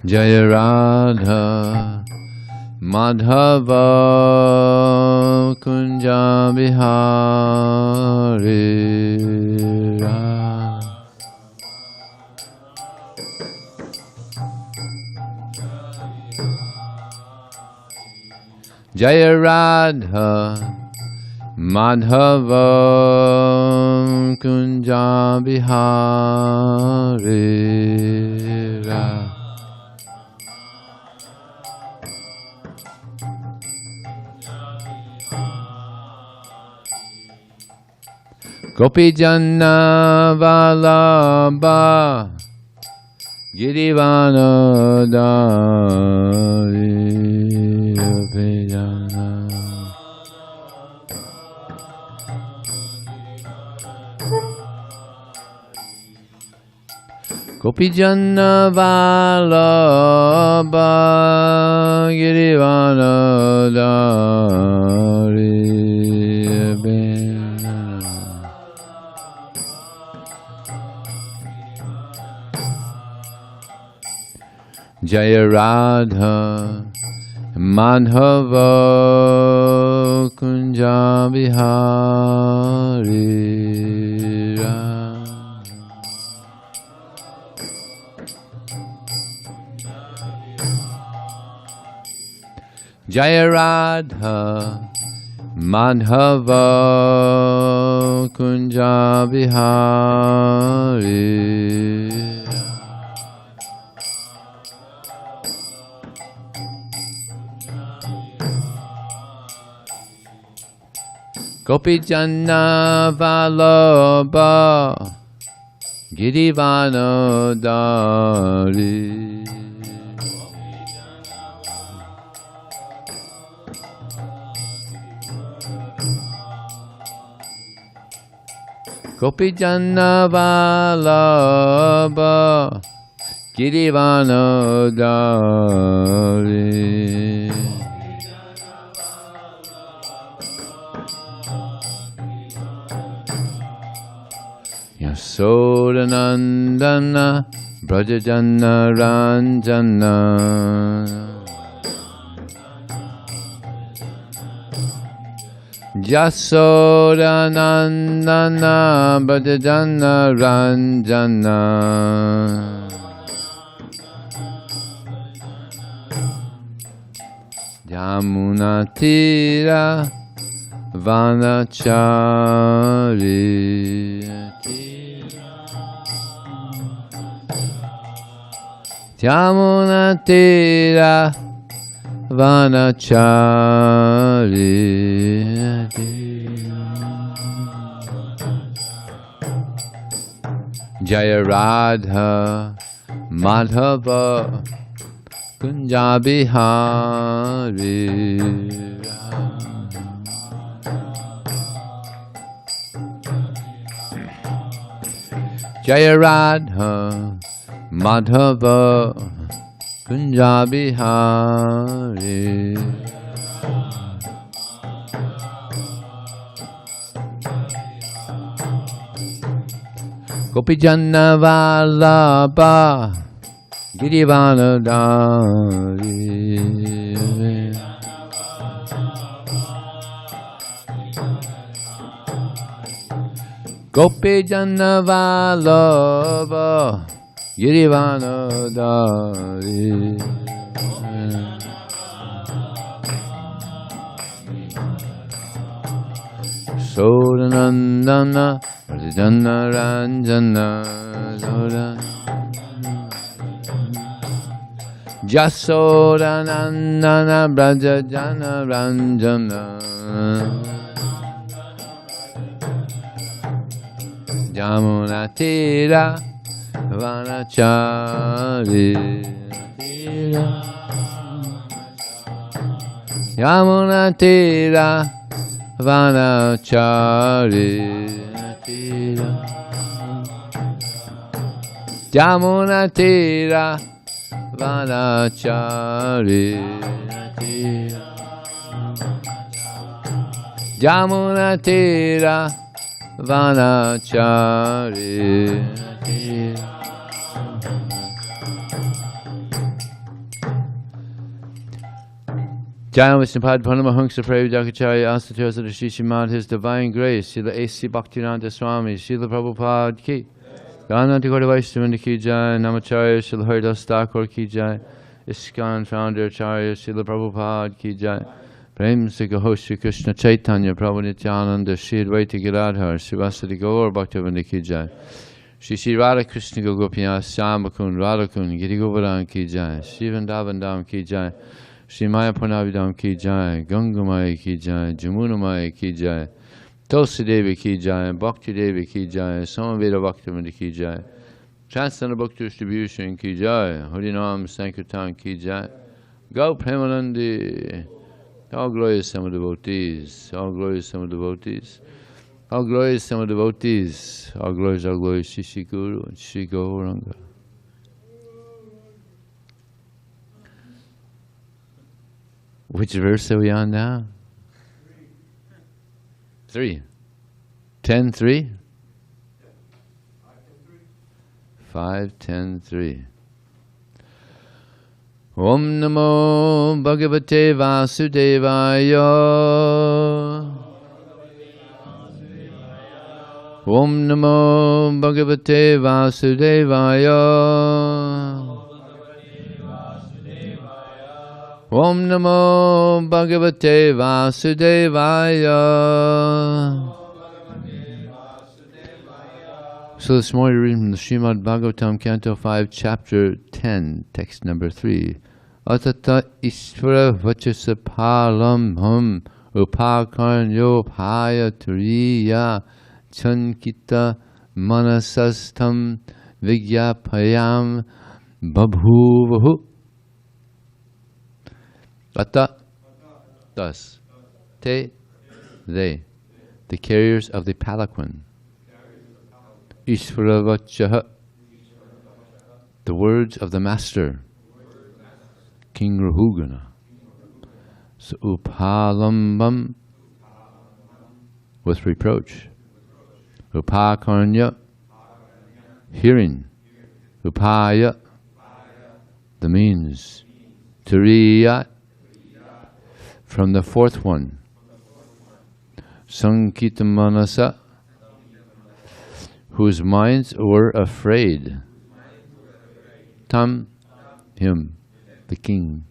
Jaya Radha Madhava Kunja Bihari Radha. Jaya Radha Madhava Kunja Bihari Radha. Gopi Janna Vallabha Girivana Dari Gopi Janna Gopi Janna Vallabha Girivana Dari Jaya Radha Madhava Kunja Bihari Radha. Jaya Radha Madhava Kunja Bihari. Gopi Janna Vallabha Girivana Dari. Gopi Janna Vallabha Girivana Dari. Yasodanandana Brajajana Ranjana Yasodanandana Brajajana Ranjana Yamunatira Vanachari Yamunatira Vanachari. Jaya Radha Madhava Kunja Bihari. Jaya Radha Madhava Kunja Bihari. Gopi Janna Vallabha Girivana Dari. Gopi Janna Vallabha Girivana Dari. Sodanandana Rajana Ranjana Jasodanandana Brajajana Ranjana Jamunatira Vanachari. Yamunatira Vanachari. Yamunatira Vanachari. Yamunatira Vanachari. Jaya Vishnupad Paramahamsa Pravidakacharya Asatyosa Shishimad, His Divine Grace, Srila A.C. Bhaktivedanta Swami, Srila Prabhupada Ki, Gananti Gaura Vaishnavanda Ki Jai, Namacharya Srila Haridas Thakur Ki Jai, ISKCON Founder Acharya Srila Prabhupada Ki Jai, Prem Sikha Shri Krishna Chaitanya Prabhu Nityananda, Shri Advaita Giradhar, Srivasadi Gaur Bhaktivedanta Ki Jai, Shri Shri Radha Krishna Gopinath Syamakun Radhakun Giri Govardhan Ki Jai, Shri Vrindavandam Ki Jai, Shri Maya Purnavidam Ki Jai, Gangamaya Ki Jai, Jamunamaya Ki Jai, Tulsi Devi Ki Jai, Bhakti Devi Ki Jai, Samaveda Bhaktivinoda Ki Jai, Transcendental Book Distribution Ki Jai, Harinam Sankirtan Ki Jai, Gau Premanandi, all glorious summer devotees, all glorious summer devotees, all glorious summer devotees, all glorious Shri Guru and Shri Gauranga. Which verse are we on now? 3. 10:3? 5:10:3. Om Namo Bhagavate Vasudevaya. Om Namo Bhagavate Vasudevaya. Om Namo Bhagavate Vasudevaya. So this morning we're reading from the Srimad Bhagavatam, Canto 5, Chapter 10, text number 3. Atata Ishvara Vachasa Palam Upakarnyo Paya Turiya Chankita Manasastam Vigyapayam Babhuvahu. Ata, thus, te, they, the carriers of the palanquin. Ishvaravachaha, the words of the master, King Rahugana. So upalambam, with reproach. Upakarnya, hearing. Upaya, the means. Turiya, from the fourth one. Sankita Manasa, whose minds were afraid. Tam, him, the king.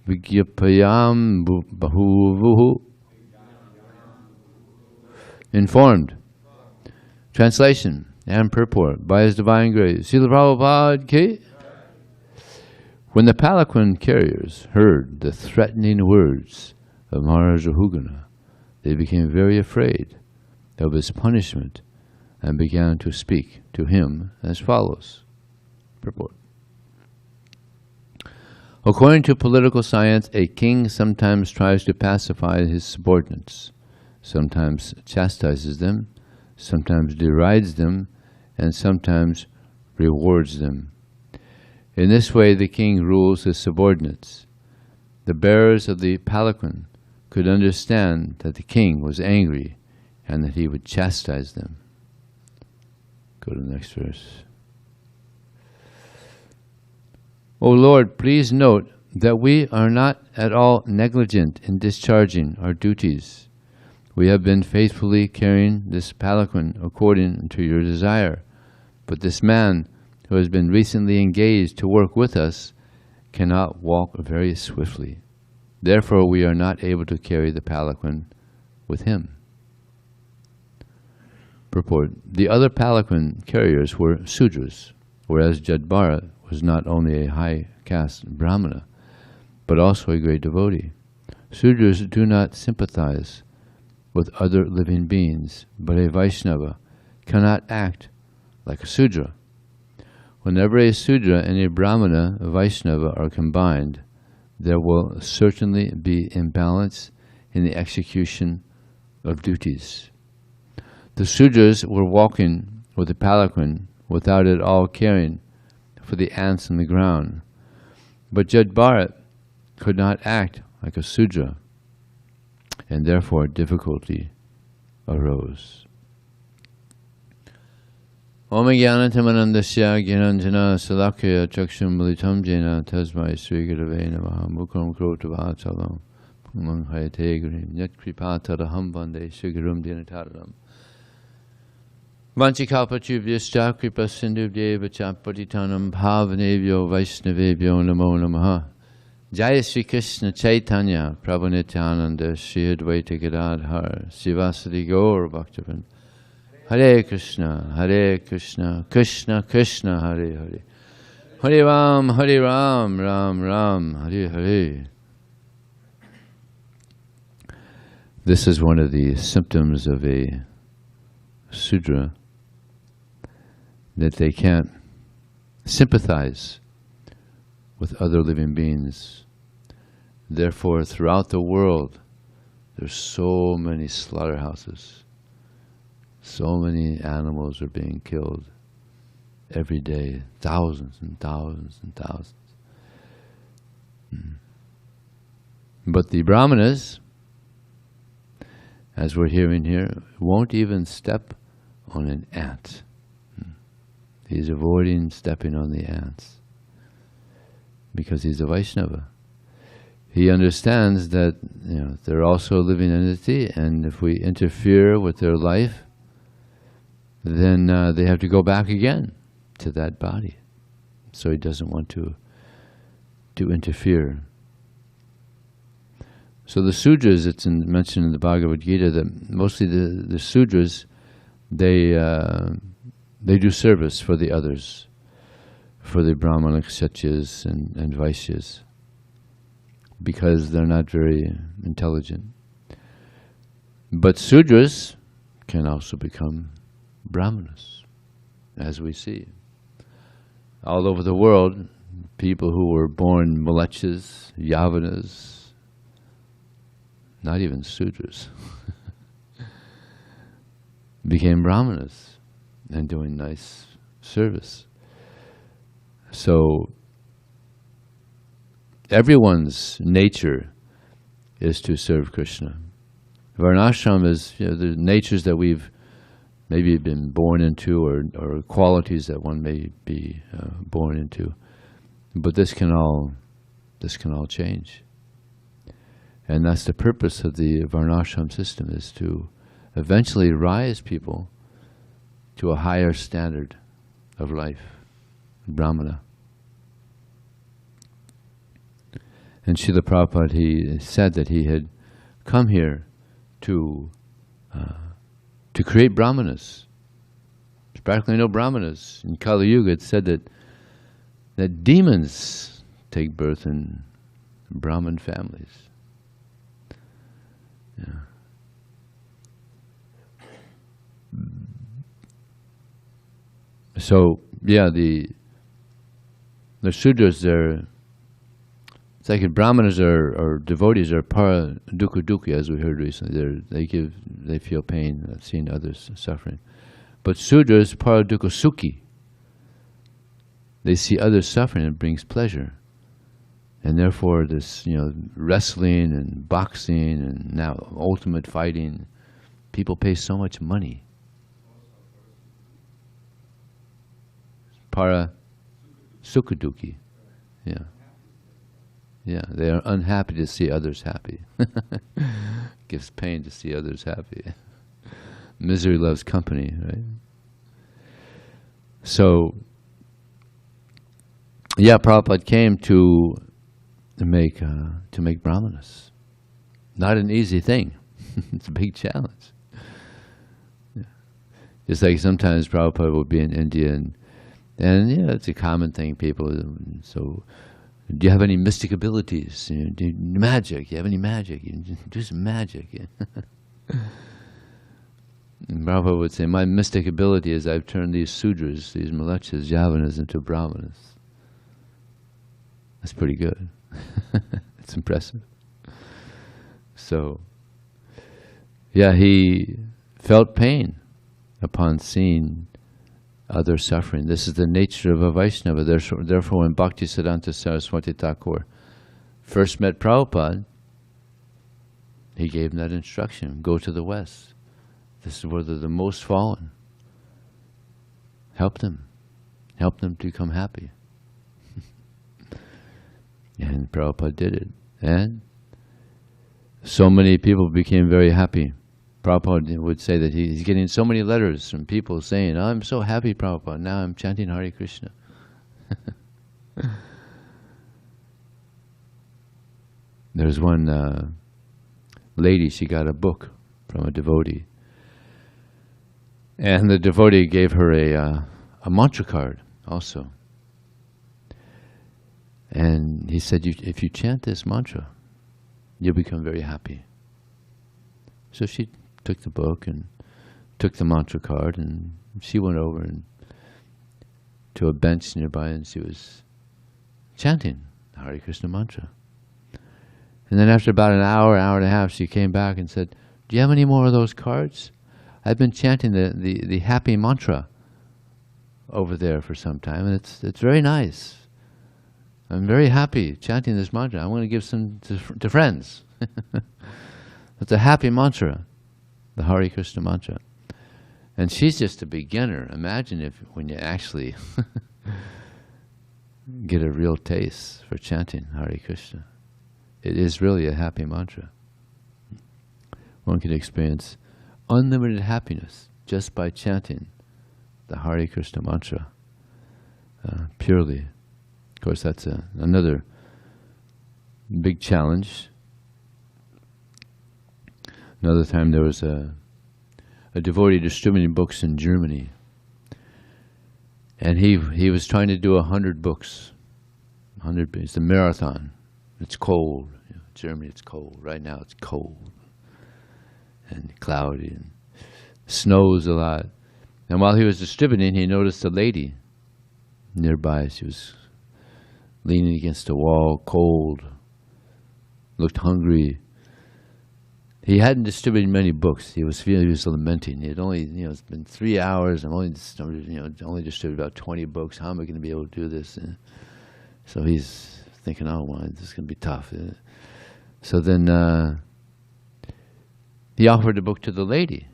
Vigyapayam bahuvuhu, informed. Translation and purport by His Divine Grace. Srila Prabhupada Ki. When the palanquin carriers heard the threatening words of Maharaj Rahugana, they became very afraid of his punishment and began to speak to him as follows. Purport. According to political science, a king sometimes tries to pacify his subordinates, sometimes chastises them, sometimes derides them, and sometimes rewards them. In this way, the king rules his subordinates. The bearers of the palanquin could understand that the king was angry and that he would chastise them. Go to the next verse. O Lord, please note that we are not at all negligent in discharging our duties. We have been faithfully carrying this palanquin according to your desire, but this man who has been recently engaged to work with us cannot walk very swiftly. Therefore, we are not able to carry the palanquin with him. Purport. The other palanquin carriers were Sudras, whereas Jada was not only a high caste Brahmana, but also a great devotee. Sudras do not sympathize with other living beings, but a Vaisnava cannot act like a Sudra. Whenever a Sudra and a Brahmana Vaisnava are combined, there will certainly be imbalance in the execution of duties. The Sudras were walking with the palanquin without at all caring for the ants on the ground, but Jada could not act like a Sudra, and therefore difficulty arose. Om Jnanantamanandasya Gyananjana Salakya Chakshum Militam Jena Tasmai Sri Gurave Namaha Mukram Krotavachalam Pumang Hayate Gurim Yat Kripataraham Vande Shugurum Dinataram Vanchikalpachubhyascha Kripa Sindhubhyeva Chapatitanam Bhavanebhyo Vaisnavebhyo Namo Namaha Jaya Sri Krishna Chaitanya Prabhu Nityananda Shri Advaita Gadadhar Sivasadi Gaur Bhaktivinoda Hare Krishna, Krishna Krishna, Hare Hare. Hare Ram, Ram Ram, Hare Hare. This is one of the symptoms of a Sudra, that they can't sympathize with other living beings. Therefore, throughout the world, there's so many slaughterhouses. So many animals are being killed every day, thousands and thousands and thousands. But the Brahmanas, as we're hearing here, won't even step on an ant. He's avoiding stepping on the ants because he's a Vaishnava. He understands that they're also a living entity, and if we interfere with their life, then they have to go back again to that body. So he doesn't want to interfere. So the Sudras, it's mentioned in the Bhagavad Gita that mostly the Sudras, they do service for the others, for the Brahmana Kshatriyas and Vaishyas, because they're not very intelligent. But Sudras can also become Brahmanas, as we see. All over the world, people who were born Mlechas, Yavanas, not even Sudras, became Brahmanas and doing nice service. So everyone's nature is to serve Krishna. Varnashram is the natures that we've maybe been born into, or qualities that one may be born into. But this can all change. And that's the purpose of the Varnashram system, is to eventually rise people to a higher standard of life, Brahmana. And Srila Prabhupada, he said that he had come here to create Brahmanas. There's practically no Brahmanas. In Kali Yuga, it said that demons take birth in Brahmin families. Yeah. So, the Sudras, it's like if Brahmanas or devotees are para dukkha dukkha, as we heard recently. They feel pain seeing others suffering. But Sudras, para dukkha sukhi. They see others suffering and it brings pleasure. And therefore this, wrestling and boxing and now ultimate fighting, people pay so much money. Para sukha dukkhi. Yeah, they are unhappy to see others happy. Gives pain to see others happy. Misery loves company, right? So, Prabhupada came to make Brahmanas. Not an easy thing. It's a big challenge. Yeah. Just like sometimes Prabhupada will be in India, and it's a common thing. People, so, do you have any mystic abilities? Do you magic? You have any magic? You do some magic. And Prabhupada would say, my mystic ability is I've turned these Sudras, these Mlechas, Yavanas into Brahmanas. That's pretty good. It's impressive. So, he felt pain upon seeing other suffering. This is the nature of a Vaishnava. Therefore, when Bhaktisiddhanta Saraswati Thakur first met Prabhupada, he gave him that instruction: go to the West. This is where they're the most fallen. help them to become happy. And Prabhupada did it. And so many people became very happy. Prabhupada would say that he's getting so many letters from people saying, I'm so happy, Prabhupada, now I'm chanting Hare Krishna. There's one lady, she got a book from a devotee. And the devotee gave her a mantra card also. And he said, if you chant this mantra, you'll become very happy. So she took the book and took the mantra card, and she went over to a bench nearby, and she was chanting the Hare Krishna mantra. And then after about an hour and a half, she came back and said, do you have any more of those cards? I've been chanting the happy mantra over there for some time, and it's very nice. I'm very happy chanting this mantra. I'm going to give some to friends. It's a happy mantra, the Hare Krishna mantra. And she's just a beginner. Imagine when you actually get a real taste for chanting Hare Krishna. It is really a happy mantra. One can experience unlimited happiness just by chanting the Hare Krishna mantra purely. Of course, that's another big challenge. Another time there was a devotee distributing books in Germany. And he was trying to do 100 books. 100, it's a marathon. It's cold. You know, Germany, it's cold. Right now it's cold and cloudy and snows a lot. And while he was distributing, he noticed a lady nearby. She was leaning against a wall, cold, looked hungry. He hadn't distributed many books. He was lamenting. He had only, it's been 3 hours. I'm only distributed about 20 books. How am I going to be able to do this? And so he's thinking, oh, well, this is going to be tough. So then he offered a book to the lady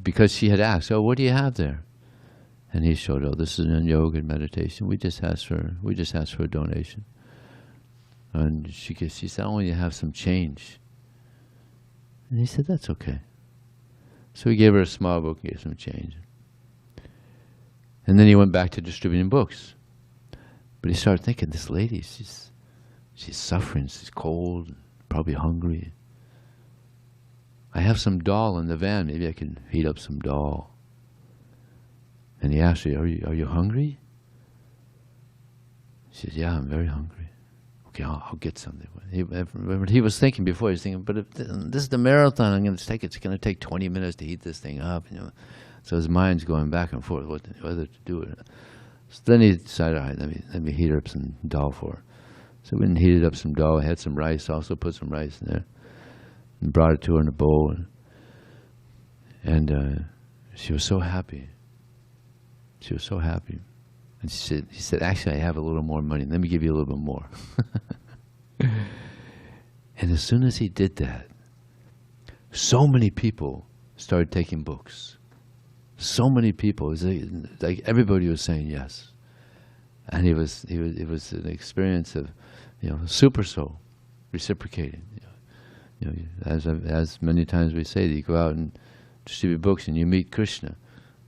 because she had asked, oh, what do you have there? And he showed, oh, this is in yoga and meditation. We just asked for a donation. And she said, I want you to have some change. And he said, that's okay. So he gave her a small book and gave some change. And then he went back to distributing books. But he started thinking, this lady, she's suffering, she's cold, probably hungry. I have some dal in the van, maybe I can heat up some dal. And he asked her, are you hungry? She said, yeah, I'm very hungry. Okay, I'll get something. He was thinking before, he was thinking, but if this is the marathon I'm going to take, it's going to take 20 minutes to heat this thing up. So his mind's going back and forth whether to do it. So then he decided, all right, let me heat up some dal for her. So we heated up some dal, had some rice, also put some rice in there, and brought it to her in a bowl. And she was so happy. She was so happy. And she said, actually, I have a little more money. Let me give you a little bit more. And as soon as he did that, so many people started taking books. So many people. It was like everybody was saying yes. And it was an experience of, super soul reciprocating. As many times we say, that you go out and distribute books and you meet Krishna.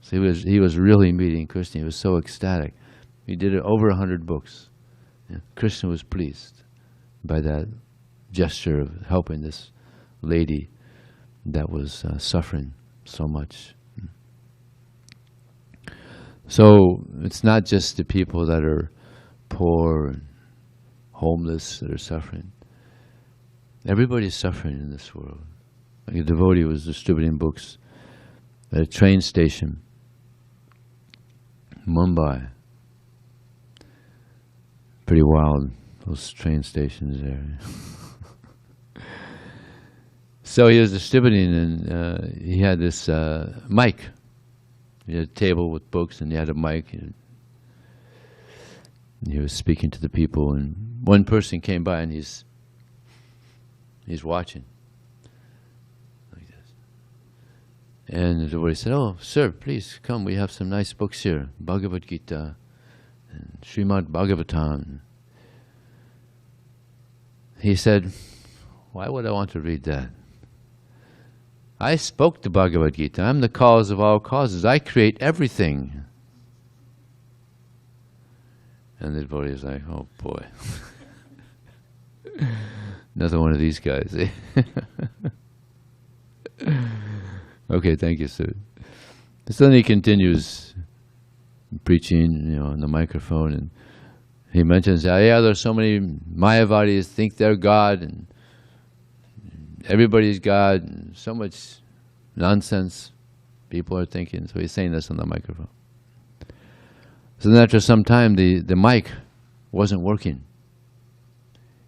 So he was really meeting Krishna. He was so ecstatic. He did it over 100 books. Krishna was pleased by that gesture of helping this lady that was suffering so much. So it's not just the people that are poor and homeless that are suffering. Everybody's suffering in this world. Like a devotee was distributing books at a train station, Mumbai. Pretty wild, those train stations there. So he was distributing, and he had this mic. He had a table with books, and he had a mic. And he was speaking to the people, and one person came by, and he's watching like this. And the devotee said, "Oh, sir, please come. We have some nice books here, Bhagavad Gita and Srimad Bhagavatam." He said, "Why would I want to read that? I spoke the Bhagavad Gita. I'm the cause of all causes. I create everything." And the devotee is like, "Oh boy." Another one of these guys, eh? Okay, thank you, sir. So then he continues preaching, on the microphone, and he mentions, yeah, there's so many Mayavadis think they're God, and everybody's God, and so much nonsense people are thinking. So he's saying this on the microphone. So then after some time, the mic wasn't working.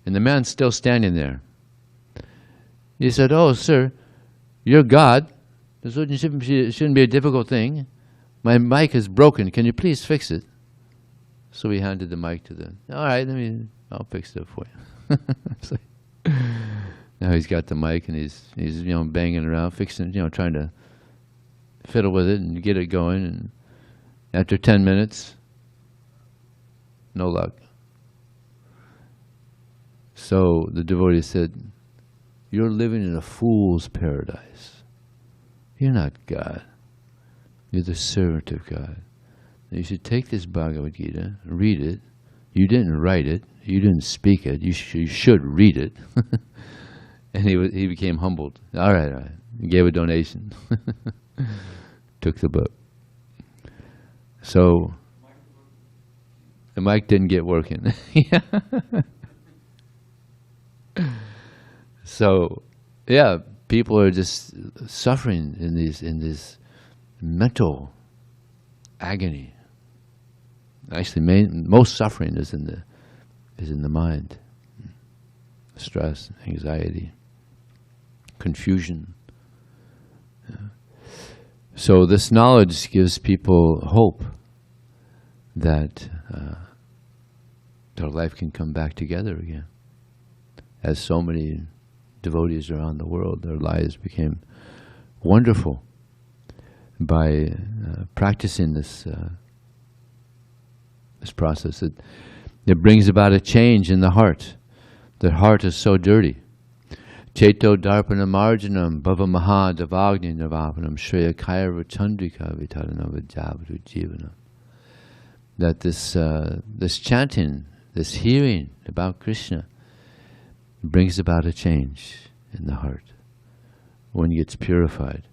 And the man's still standing there. He said, "Oh, sir, you're God. This shouldn't be a difficult thing. My mic is broken. Can you please fix it?" So he handed the mic to them. "All right, I'll fix it for you." So now he's got the mic and he's banging around, fixing, trying to fiddle with it and get it going. And after 10 minutes, no luck. So the devotee said, "You're living in a fool's paradise. You're not God. You're the servant of God. You should take this Bhagavad Gita, read it. You didn't write it. You didn't speak it. You should read it." And he became humbled. All right. He gave a donation. Took the book. So the mic didn't get working. So, yeah, people are just suffering in this mental agony. Actually, most suffering is in the mind. Stress, anxiety, confusion. Yeah. So this knowledge gives people hope that their life can come back together again. As so many devotees around the world, their lives became wonderful by practicing this process. It brings about a change in the heart. The heart is so dirty. Cheto darpana marjanam bhava maha davagni nirvapanam shreya kaya chandrika vitaranam vijavadu jivanam. That this chanting, this hearing about Krishna brings about a change in the heart. One gets purified.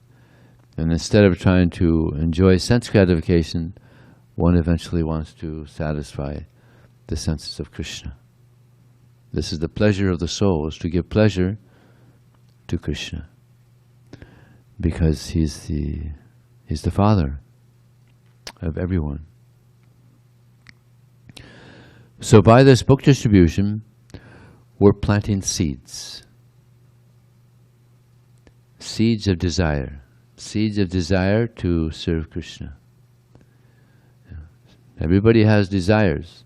And instead of trying to enjoy sense gratification, one eventually wants to satisfy the senses of Krishna. This is the pleasure of the soul, is to give pleasure to Krishna. Because he's the father of everyone. So by this book distribution, we're planting seeds. Seeds of desire. Seeds of desire to serve Krishna. Everybody has desires.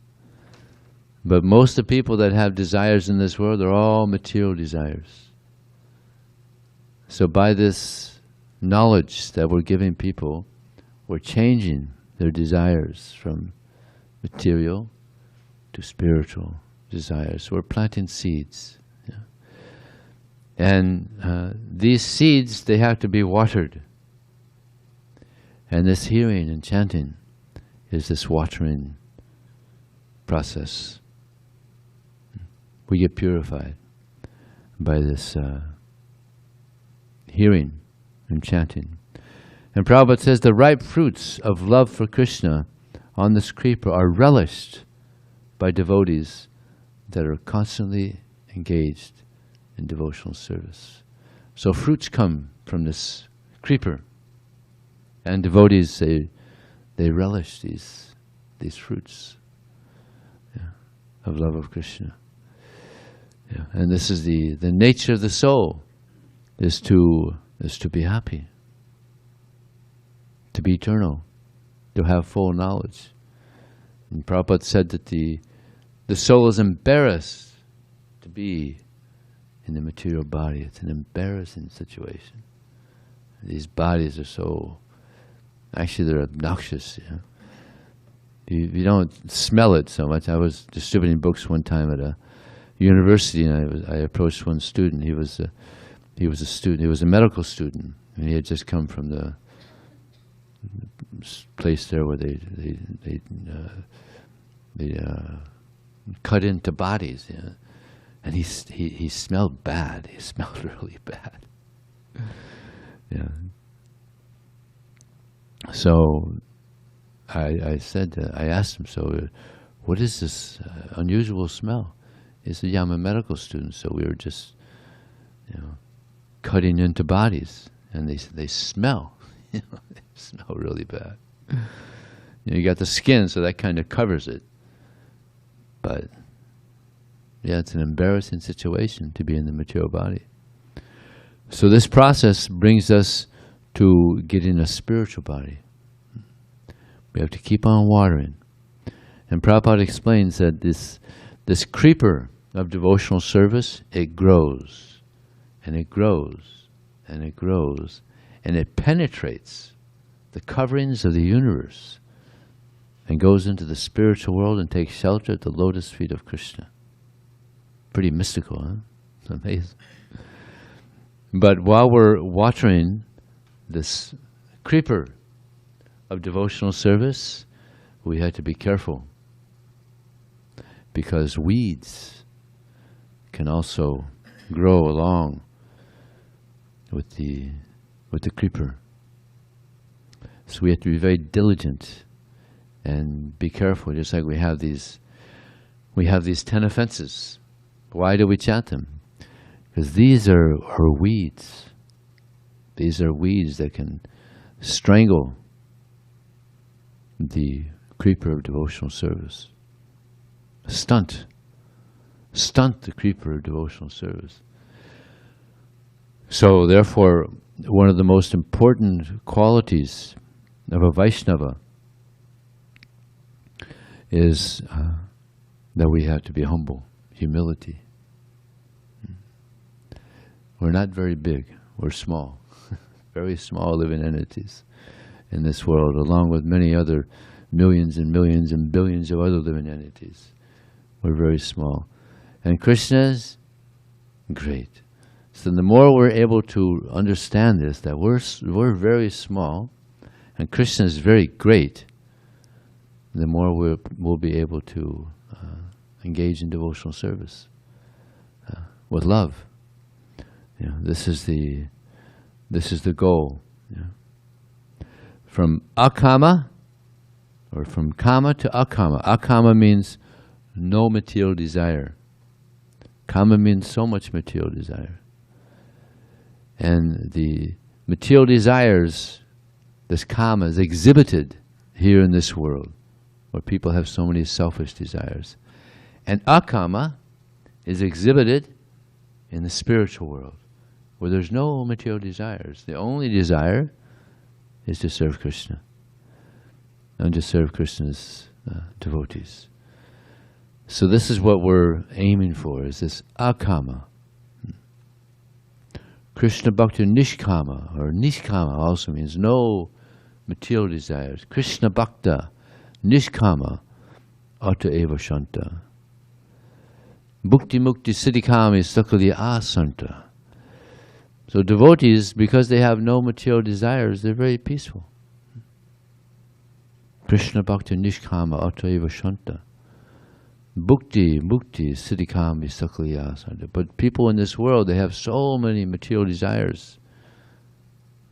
But most of the people that have desires in this world are all material desires. So by this knowledge that we're giving people, we're changing their desires from material to spiritual desires. So we're planting seeds. Yeah. And these seeds, they have to be watered. And this hearing and chanting is this watering process. We get purified by this hearing and chanting. And Prabhupada says the ripe fruits of love for Krishna on this creeper are relished by devotees that are constantly engaged in devotional service. So fruits come from this creeper. And devotees, they relish these fruits of love of Krishna. Yeah. And this is the nature of the soul, is to be happy, to be eternal, to have full knowledge. And Prabhupada said that the soul is embarrassed to be in the material body. It's an embarrassing situation. these bodies are so, actually they're obnoxious. You don't smell it so much. I was distributing books one time at a university, and I approached one student. He was a student. He was a medical student, and he had just come from the place there where they cut into bodies, and he smelled bad. He smelled really bad. Yeah. So I asked him, so what is this unusual smell? He said, yeah, I'm a medical student, so we were just, cutting into bodies, and they smell. They smell really bad. You got the skin, so that kind of covers it. But yeah, it's an embarrassing situation to be in the material body. So this process brings us to getting a spiritual body. We have to keep on watering. And Prabhupada explains that this creeper of devotional service, it grows, and it grows, and it grows, and it penetrates the coverings of the universe and goes into the spiritual world and takes shelter at the lotus feet of Krishna. Pretty mystical, huh? It's amazing. But while we're watering this creeper of devotional service, we have to be careful, because weeds can also grow along with the creeper. So we have to be very diligent and be careful, just like we have these 10 offenses. Why do we chant them? Because these are weeds. These are weeds that can strangle the creeper of devotional service. Stunt the creeper of devotional service. So therefore, one of the most important qualities of a Vaishnava is that we have to be humble, humility. We're not very big, we're small, very small living entities in this world, along with many other millions and millions and billions of other living entities. We're very small. And Krishna's great. So the more we're able to understand this, that we're very small, and Krishna is very great, the more we'll be able to engage in devotional service with love. This is the goal. From akama, or from kama to akama. Akama means no material desire. Kama means so much material desire. And the material desires, this kama, is exhibited here in this world, where people have so many selfish desires. And akama is exhibited in the spiritual world, where there's no material desires. The only desire is to serve Krishna and to serve Krishna's devotees. So this is what we're aiming for, is this akama. Krishna Bhakti Nishkama, or Nishkama also means no material desires. Krishna Bhakta Nishkama Ata Eva Shanta. Bhukti Mukti Siddhikami Sakali Asanta. So devotees, because they have no material desires, they're very peaceful. Krishna Bhakti Nishkama Ata Eva Shanta. Bhukti Mukti Siddhikami Sakali Asanta. But people in this world, they have so many material desires,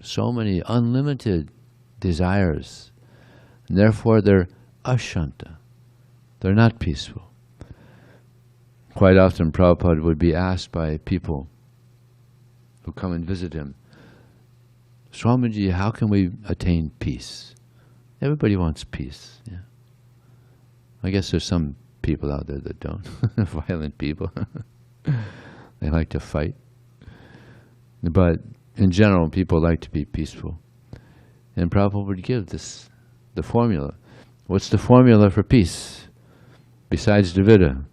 so many unlimited desires, and therefore they're ashanta. They're not peaceful. Quite often Prabhupada would be asked by people who come and visit him, Swamiji, how can we attain peace? Everybody wants peace. Yeah. I guess there's some people out there that don't. Violent people. They like to fight. But in general, people like to be peaceful. And Prabhupada would give the formula. What's the formula for peace? Besides Dvita.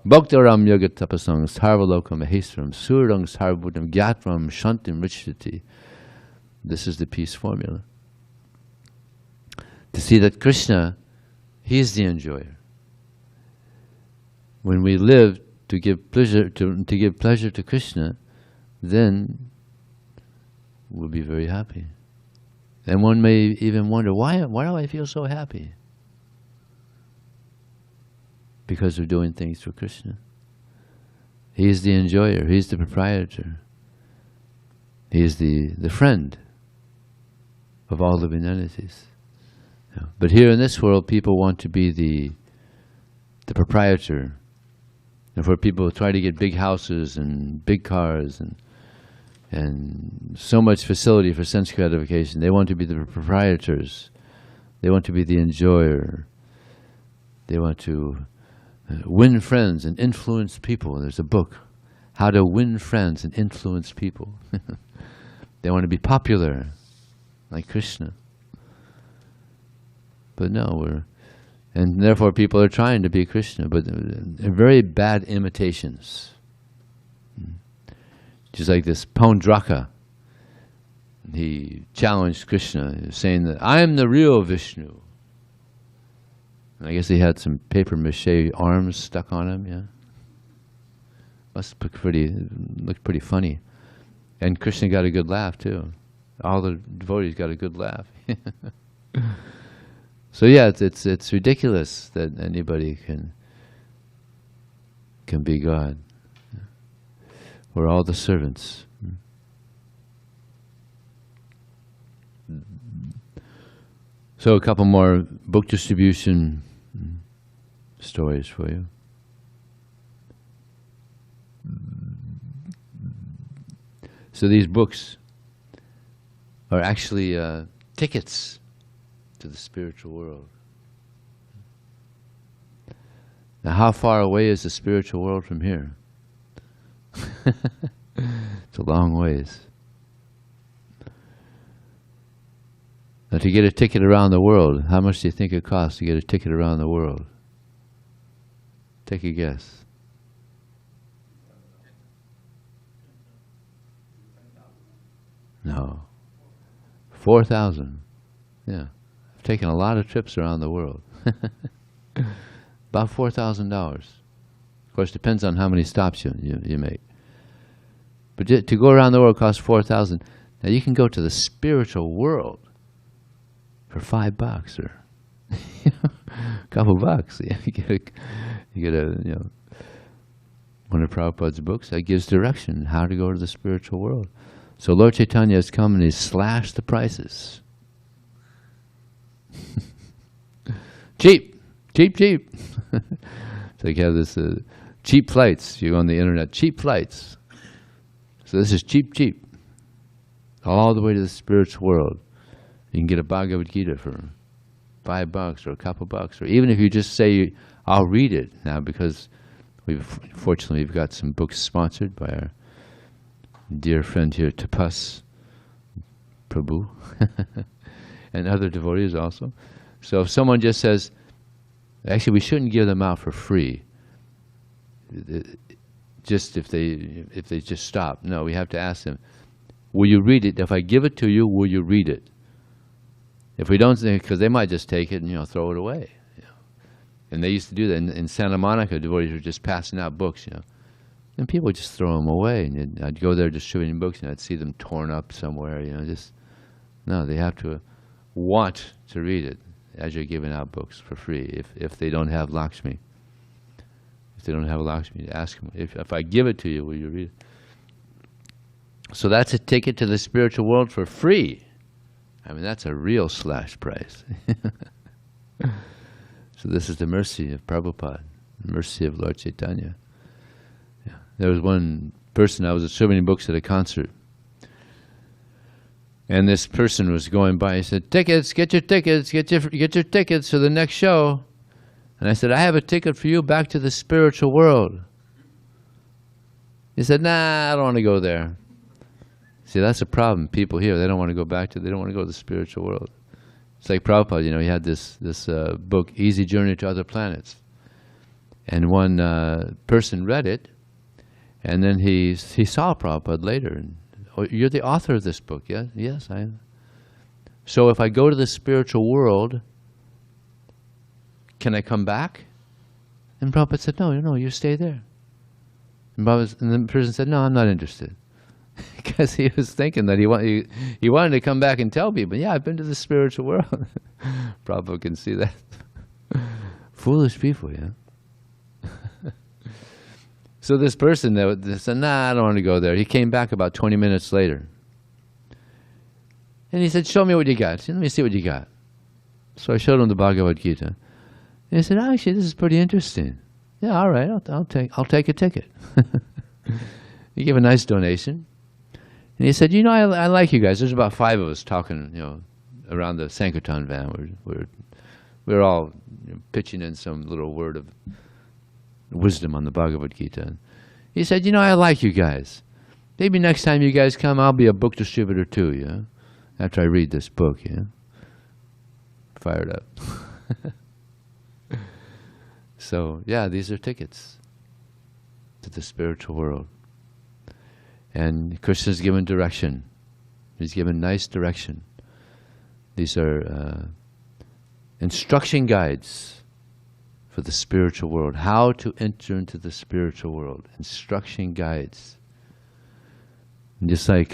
Bhaktaram yoga tapasang sarvalokam maheswaram surang sarvabhutam gyatvam shantim richati. This is the peace formula. To see that Krishna, He is the enjoyer. When we live to give pleasure to Krishna, then we'll be very happy. And one may even wonder, why do I feel so happy? Because we're doing things for Krishna. He is the enjoyer. He is the proprietor. He is the friend of all living entities. But here in this world, people want to be the proprietor. And for people who try to get big houses and big cars and so much facility for sense gratification, they want to be the proprietors. They want to be the enjoyer. They want to win friends and influence people. There's a book, How to Win Friends and Influence People. They want to be popular, like Krishna. But no, and therefore people are trying to be Krishna, but they're very bad imitations. Just like this Paundraka, he challenged Krishna, saying that I am the real Vishnu. And I guess he had some paper mache arms stuck on him. Yeah, must look pretty funny. And Krishna got a good laugh too. All the devotees got a good laugh. So yeah, it's ridiculous that anybody can be God. We're all the servants. So a couple more book distribution stories for you. So these books are actually tickets to the spiritual world. Now, how far away is the spiritual world from here? It's a long ways. Now, to get a ticket around the world, how much do you think it costs to get a ticket around the world? Take a guess. No. 4,000. Yeah. I've taken a lot of trips around the world. About $4,000. Of course, depends on how many stops you make. But to go around the world costs $4,000. Now you can go to the spiritual world for $5 or a couple bucks. You get a one of Prabhupada's books that gives direction how to go to the spiritual world. So Lord Chaitanya has come and he's slashed the prices. Cheap. So you have this cheap flights. You go on the internet, cheap flights. So this is cheap. All the way to the spiritual world. You can get a Bhagavad Gita for $5 or a couple bucks. Or even if you just say, I'll read it now, because fortunately we've got some books sponsored by our dear friend here, Tapas Prabhu, and other devotees also. So if someone just says, actually we shouldn't give them out for free, just if they just stop. No, we have to ask them, will you read it? If I give it to you, will you read it? If we don't, because they might just take it and throw it away. And they used to do that in Santa Monica. Devotees were just passing out books, and people would just throw them away. And I'd go there distributing books, and I'd see them torn up somewhere. No, they have to want to read it as you're giving out books for free. If they don't have Lakshmi, if they don't have Lakshmi, ask them. If I give it to you, will you read it? So that's a ticket to the spiritual world for free. I mean, that's a real slash price. So this is the mercy of Prabhupada, the mercy of Lord Chaitanya. Yeah. There was one person, I was distributing books at a concert, and this person was going by. He said, "Tickets, get your tickets, get your tickets for the next show." And I said, "I have a ticket for you back to the spiritual world." He said, "Nah, I don't want to go there." See, that's a problem. People here, they don't want to go they don't want to go to the spiritual world. It's like Prabhupada, he had this book, Easy Journey to Other Planets. And one person read it, and then he saw Prabhupada later. And, oh, you're the author of this book, yeah? Yes, I am. So if I go to the spiritual world, can I come back? And Prabhupada said, no, you stay there. And the person said, no, I'm not interested. Because he was thinking that he wanted to come back and tell people, yeah, I've been to the spiritual world. Prabhupada can see that. Foolish people, yeah. So this person that said, nah, I don't want to go there. He came back about 20 minutes later. And he said, show me what you got. Let me see what you got. So I showed him the Bhagavad Gita. And he said, actually, this is pretty interesting. Yeah, all right, I'll take a ticket. He gave a nice donation. And he said, I like you guys. There's about 5 of us talking, around the Sankirtan van. We're all pitching in some little word of wisdom on the Bhagavad Gita. He said, I like you guys. Maybe next time you guys come, I'll be a book distributor too, yeah? After I read this book, yeah? Fired up. So, yeah, these are tickets to the spiritual world. And Krishna's given direction. He's given nice direction. These are instruction guides for the spiritual world. How to enter into the spiritual world. Instruction guides. And just like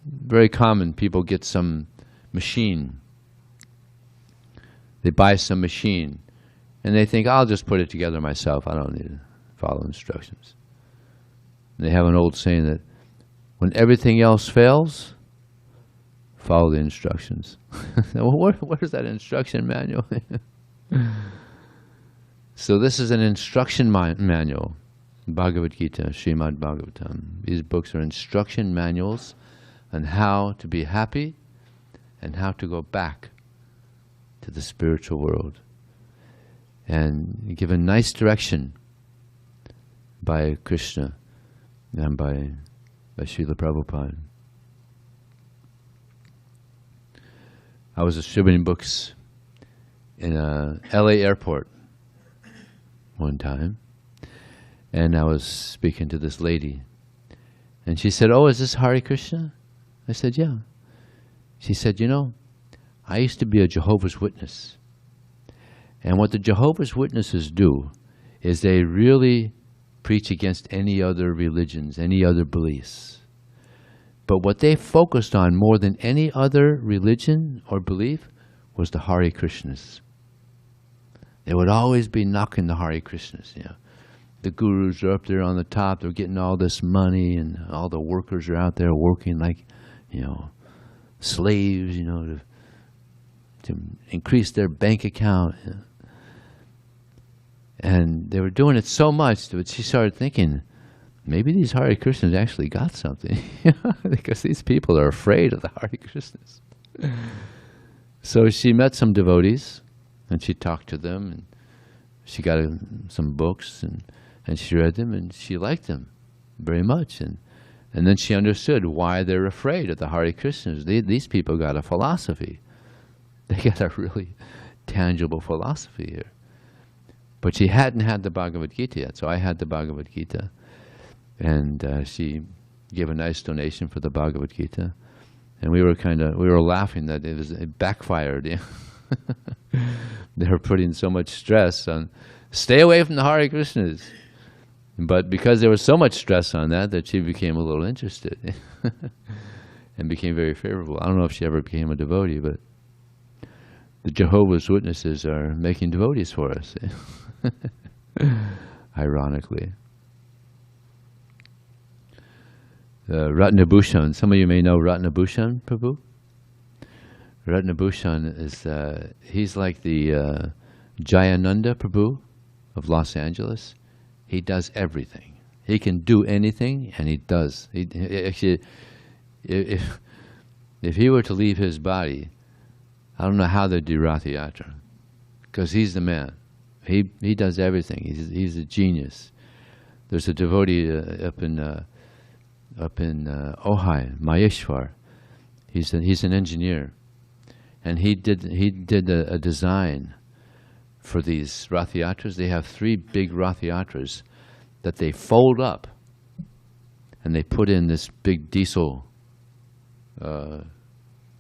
very common, people get some machine. They buy some machine. And they think, I'll just put it together myself. I don't need to follow instructions. And they have an old saying that when everything else fails, follow the instructions. Well, where's that instruction manual? So this is an instruction manual. Bhagavad Gita, Srimad Bhagavatam. These books are instruction manuals on how to be happy and how to go back to the spiritual world. And given nice direction by Krishna and by Srila Prabhupada. I was distributing books in a LA airport one time, and I was speaking to this lady, and she said, oh, is this Hare Krishna? I said, yeah. She said, I used to be a Jehovah's Witness. And what the Jehovah's Witnesses do is they really preach against any other religions, any other beliefs. But what they focused on more than any other religion or belief was the Hare Krishnas. They would always be knocking the Hare Krishnas. The gurus are up there on the top, they're getting all this money, and all the workers are out there working like, slaves, to increase their bank account. And they were doing it so much that she started thinking, maybe these Hare Krishnas actually got something. Because these people are afraid of the Hare Krishnas. So she met some devotees, and she talked to them, and she got some books, and she read them, and she liked them very much. And then she understood why they're afraid of the Hare Krishnas. These people got a philosophy. They got a really tangible philosophy here. But she hadn't had the Bhagavad Gita yet, so I had the Bhagavad Gita. And she gave a nice donation for the Bhagavad Gita. And we were laughing that it backfired. They were putting so much stress on, stay away from the Hare Krishnas. But because there was so much stress on that she became a little interested and became very favorable. I don't know if she ever became a devotee, but the Jehovah's Witnesses are making devotees for us. Ironically. Ratnabhushan, some of you may know Ratnabhushan Prabhu. Ratnabhushan is, he's like the Jayananda Prabhu of Los Angeles. He does everything. He can do anything, and he does. Actually, if he were to leave his body, I don't know how they'd do Rath Yatra, because he's the man. He does everything. He's a genius. There's a devotee up in Ojai, Maheshwar. He's an engineer, and he did a design for these Rath Yatras. They have 3 big Rath Yatras that they fold up, and they put in this big diesel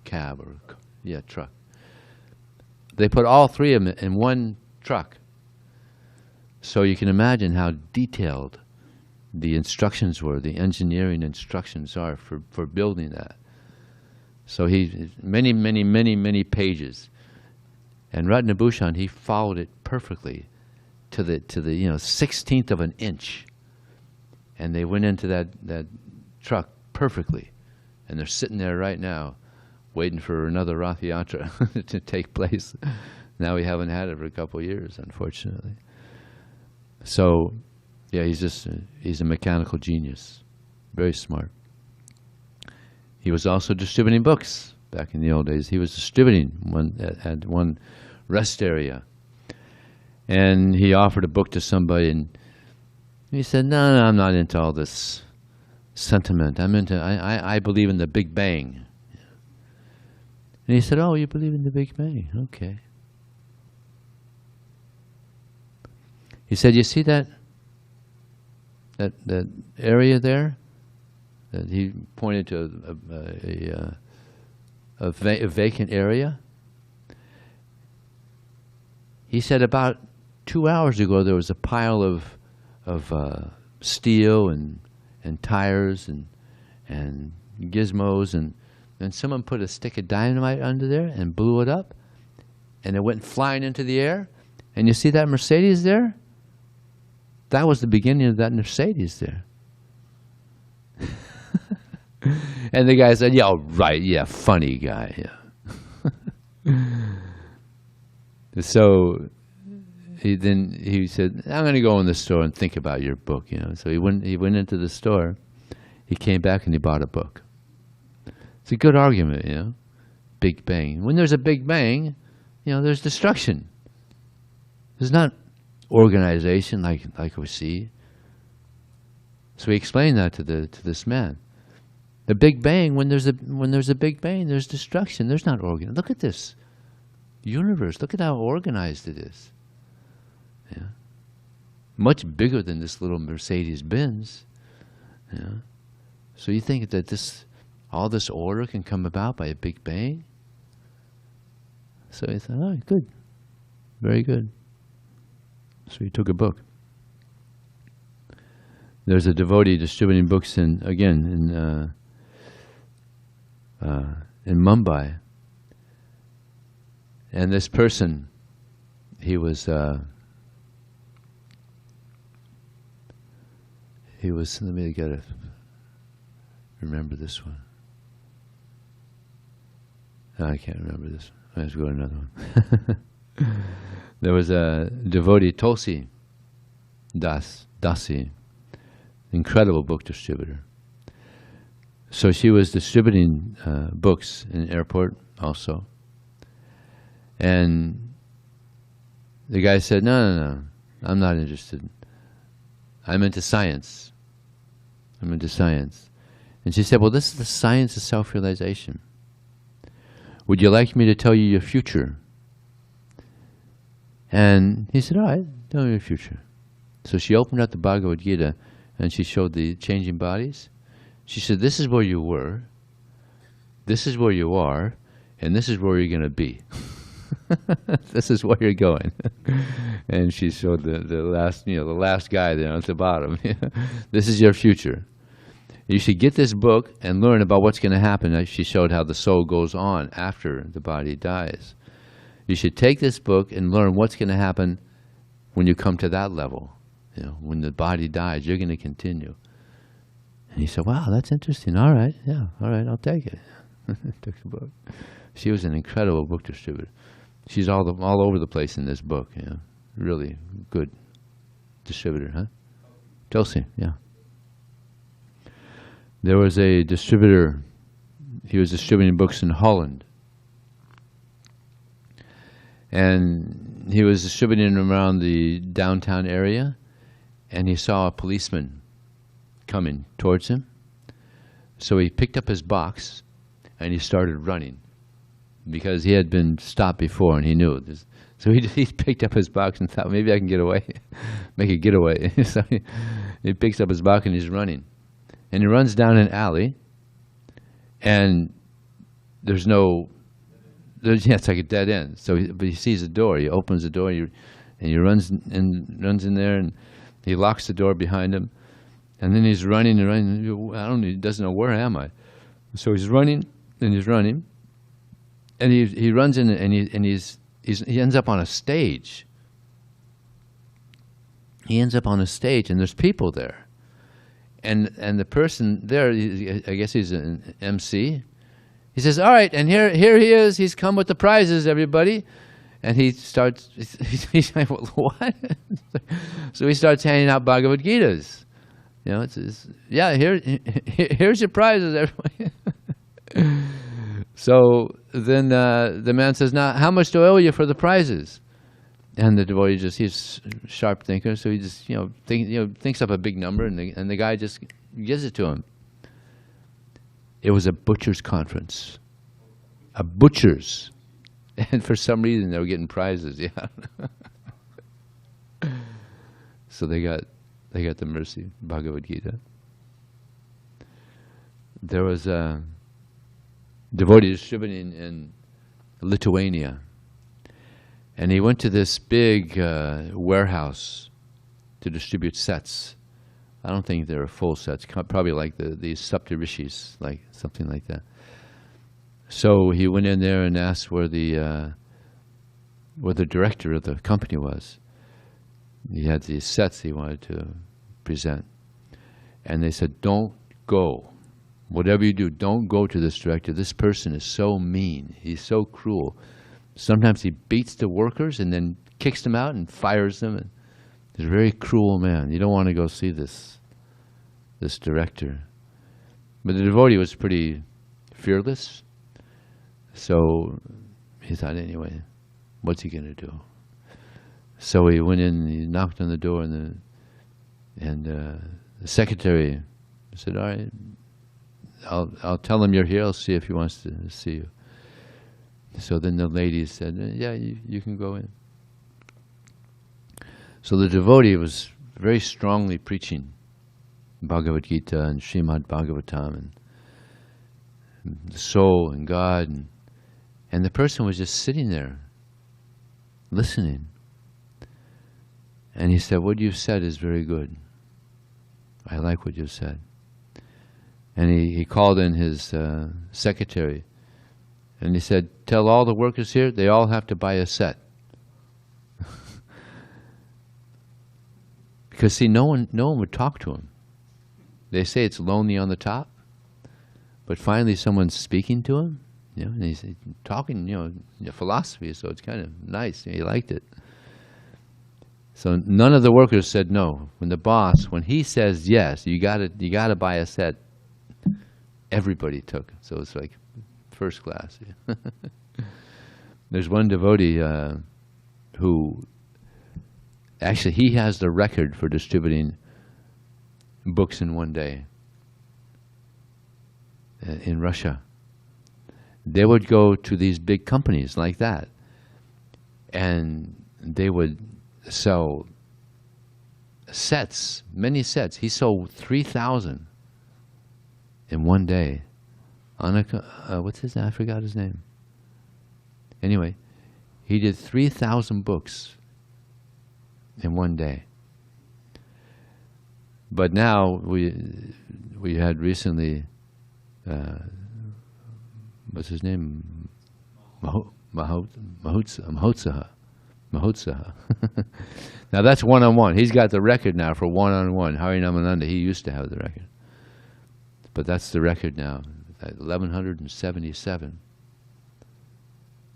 cab or truck. They put all 3 of them in one truck. So you can imagine how detailed the instructions were, the engineering instructions are for building that. So he many pages. And Ratnabhushan, he followed it perfectly to the 16th of an inch. And they went into that truck perfectly. And they're sitting there right now waiting for another Rath Yatra to take place. Now we haven't had it for a couple of years, unfortunately. So, yeah, he's a mechanical genius. Very smart. He was also distributing books back in the old days. He was distributing at one rest area. And he offered a book to somebody, and he said, no, I'm not into all this sentiment. I believe in the Big Bang. And he said, oh, you believe in the Big Bang? Okay. He said, you see that area there? That he pointed to a vacant area. He said about 2 hours ago there was a pile of steel and tires and gizmos, and someone put a stick of dynamite under there and blew it up, and it went flying into the air. And you see that Mercedes there? That was the beginning of that Mercedes there. And the guy said, yeah, right, yeah, funny guy, yeah. So he said, I'm going to go in the store and think about your book, So he went into the store. He came back and he bought a book. It's a good argument, Big Bang. When there's a Big Bang, there's destruction. There's not organization like we see. So he explained that to this man. The Big Bang, when there's a Big Bang, there's destruction. There's not organized. Look at this universe. Look at how organized it is. Yeah. Much bigger than this little Mercedes Benz. Yeah. So you think that all this order can come about by a Big Bang? So he thought, oh, good. Very good. So he took a book. There's a devotee distributing books in Mumbai. And this person, he was, let me remember this one. No, I can't remember this one. Let's go to another one. There was a devotee, Tulsi Dasi, incredible book distributor. So she was distributing books in the airport also. And the guy said, no, I'm not interested. I'm into science. And she said, well, this is the science of self-realization. Would you like me to tell you your future? And he said, all right, tell me your future. So she opened up the Bhagavad Gita and she showed the changing bodies. She said, this is where you were, this is where you are, and this is where you're going to be. This is where you're going. And she showed the last guy there at the bottom. This is your future. You should get this book and learn about what's going to happen. She showed how the soul goes on after the body dies. You should take this book and learn what's going to happen when you come to that level. When the body dies, you're going to continue. And he said, wow, that's interesting. All right, I'll take it. Took the book. She was an incredible book distributor. She's all over the place in this book. Really good distributor, huh? Tulsi, yeah. There was a distributor. He was distributing books in Holland. And he was distributing them around the downtown area, and he saw a policeman coming towards him. So he picked up his box, and he started running because he had been stopped before and he knew this. So he picked up his box and thought, maybe I can get away, make a getaway. So he picks up his box and he's running. And he runs down an alley, and it's like a dead end. But he sees a door. He opens the door, and he runs in there, and he locks the door behind him. And then he's running and running. He doesn't know, where am I? So he's running and he's running, and he runs in and he ends up on a stage. He ends up on a stage, and there's people there. And the person there, I guess he's an MC. He says, all right, and here he is. He's come with the prizes, everybody. And he starts, he's like, what? So he starts handing out Bhagavad Gitas. You know, here's your prizes, everybody. So then the man says, now, how much do I owe you for the prizes? And the devotee he's a sharp thinker, so he just, thinks up a big number, and the guy just gives it to him. It was a butcher's conference. A butcher's. And for some reason, they were getting prizes, yeah. So they got the mercy, Bhagavad Gita. There was a devotee distributing in Lithuania. And he went to this big warehouse to distribute sets. I don't think they were full sets, probably like these Saptarishis, like something like that. So he went in there and asked where the director of the company was. He had these sets he wanted to present. And they said, don't go. Whatever you do, don't go to this director. This person is so mean. He's so cruel. Sometimes he beats the workers and then kicks them out and fires them. And he's a very cruel man. You don't want to go see this director. But the devotee was pretty fearless. So he thought, anyway, what's he going to do? So he went in and he knocked on the door, and the secretary said, all right, I'll tell him you're here. I'll see if he wants to see you. So then the lady said, yeah, you can go in. So the devotee was very strongly preaching Bhagavad Gita and Srimad Bhagavatam and the soul and God. And the person was just sitting there, listening. And he said, what you've said is very good. I like what you've said. And he called in his secretary. And he said, tell all the workers here, they all have to buy a set. Because see, no one would talk to him. They say it's lonely on the top, but finally someone's speaking to him, and he's talking, philosophy, so it's kind of nice. He liked it. So none of the workers said no. When he says yes, you gotta buy a set, everybody took. So it's like first class. There's one devotee who actually he has the record for distributing books in one day in Russia. They would go to these big companies like that, and they would sell sets, many sets. He sold 3,000 in one day. What's his name? I forgot his name. Anyway, he did 3,000 books in one day. But now we had recently, what's his name? Mahotsaha. Now that's one-on-one. He's got the record now for one-on-one. Harinamananda, he used to have the record. But that's the record now, 1,177.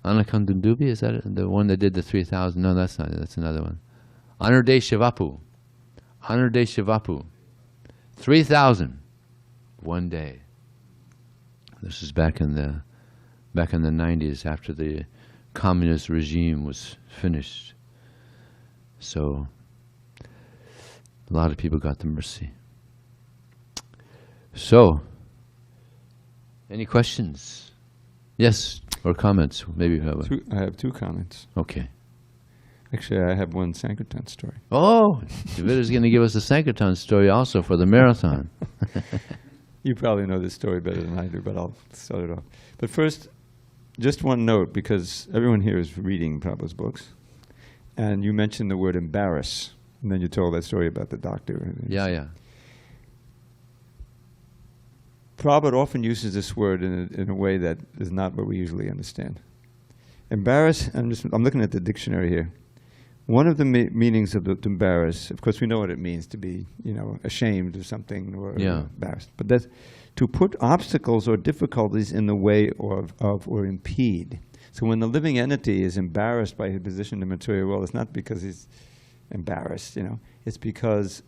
Anakandandubi, is that the one that did the 3,000? No, that's not it. That's another one. Anurde Shivapu. 3,000 one day. This is back in the 90s, after the communist regime was finished. So a lot of people got the mercy. So, any questions? Yes. Or comments? Maybe you have a... I have two comments. Okay. Actually, I have one Sankirtan story. Oh, Davida's going to give us a Sankirtan story also for the marathon. You probably know this story better than I do, but I'll start it off. But first, just one note, because everyone here is reading Prabhupada's books, and you mentioned the word embarrass, and then you told that story about the doctor. Yeah. Prabhupada often uses this word in a way that is not what we usually understand. Embarrass, I'm looking at the dictionary here. One of the meanings of to embarrass, of course we know what it means to be, ashamed of something or embarrassed. But that's to put obstacles or difficulties in the way of or impede. So when the living entity is embarrassed by his position in the material world, it's not because he's embarrassed, it's because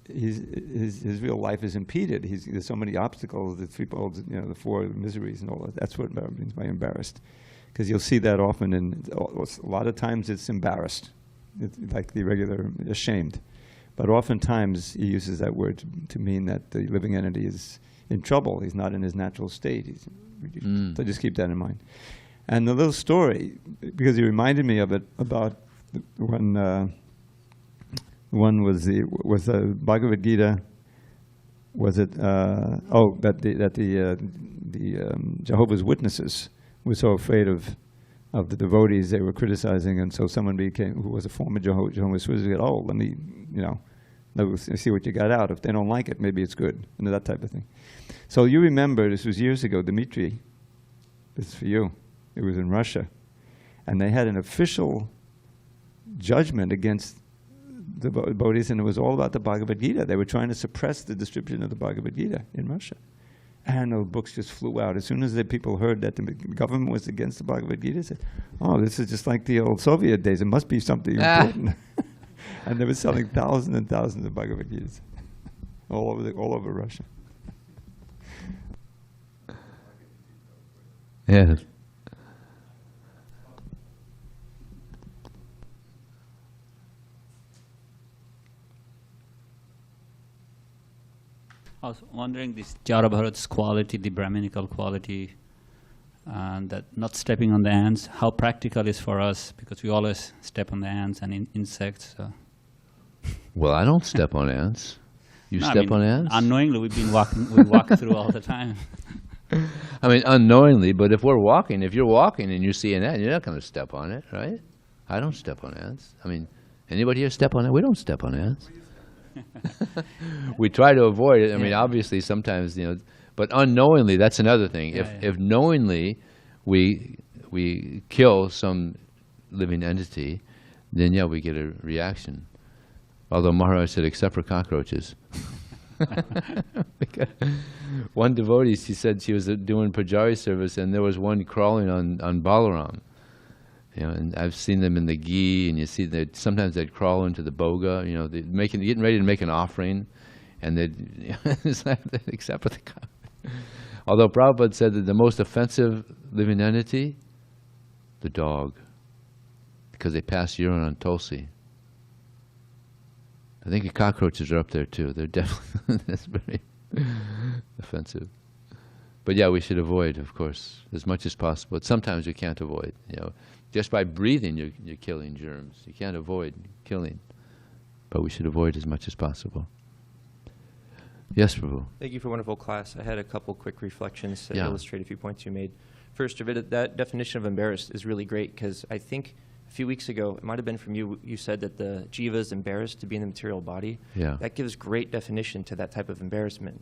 his real life is impeded. There's so many obstacles, the threefold, the four miseries and all that. That's what it means by embarrassed. Because you'll see that often, a lot of times it's embarrassed. It's like the regular ashamed. But oftentimes he uses that word to mean that the living entity is in trouble. He's not in his natural state. So just keep that in mind. And the little story, because he reminded me of it, about when one was the Bhagavad Gita. Was it? That the Jehovah's Witnesses were so afraid of the devotees they were criticizing, and so someone who was a former Jehovah's Witness said, "Oh, let me, let's see what you got out. If they don't like it, maybe it's good," and that type of thing. So you remember, this was years ago, Dmitri. This is for you. It was in Russia, and they had an official judgment against the devotees, and it was all about the Bhagavad Gita. They were trying to suppress the distribution of the Bhagavad Gita in Russia. And the books just flew out. As soon as the people heard that the government was against the Bhagavad Gita, they said, "Oh, this is just like the old Soviet days. It must be something important." And they were selling thousands and thousands of Bhagavad Gitas all over Russia. Yes. I was wondering this Jada Bharat's quality, the Brahminical quality, and that not stepping on the ants, how practical is for us, because we always step on the ants and insects. So. Well, I don't step on ants. You step on ants? Unknowingly, we walk through all the time. I mean, unknowingly, but if you're walking and you see an ant, you're not going to step on it, right? I don't step on ants. I mean, anybody here step on it? We don't step on ants. We try to avoid it. I mean, obviously, sometimes, but unknowingly, that's another thing. If knowingly we kill some living entity, then we get a reaction. Although Maharaj said, except for cockroaches. One devotee, she said she was doing Pujari service, and there was one crawling on Balaram. And I've seen them in the ghee, and you see that sometimes they'd crawl into the boga. They're getting ready to make an offering, and they'd except for the cockroach. Although Prabhupada said that the most offensive living entity, the dog, because they pass urine on Tulsi. I think the cockroaches are up there too. They're definitely that's very offensive. But we should avoid, of course, as much as possible. But sometimes you can't avoid. Just by breathing, you're killing germs. You can't avoid killing, but we should avoid as much as possible. Yes, Prabhu. Thank you for a wonderful class. I had a couple quick reflections to illustrate a few points you made. First, that definition of embarrassed is really great, because I think a few weeks ago, it might have been from you, you said that the jiva is embarrassed to be in the material body. Yeah. That gives great definition to that type of embarrassment.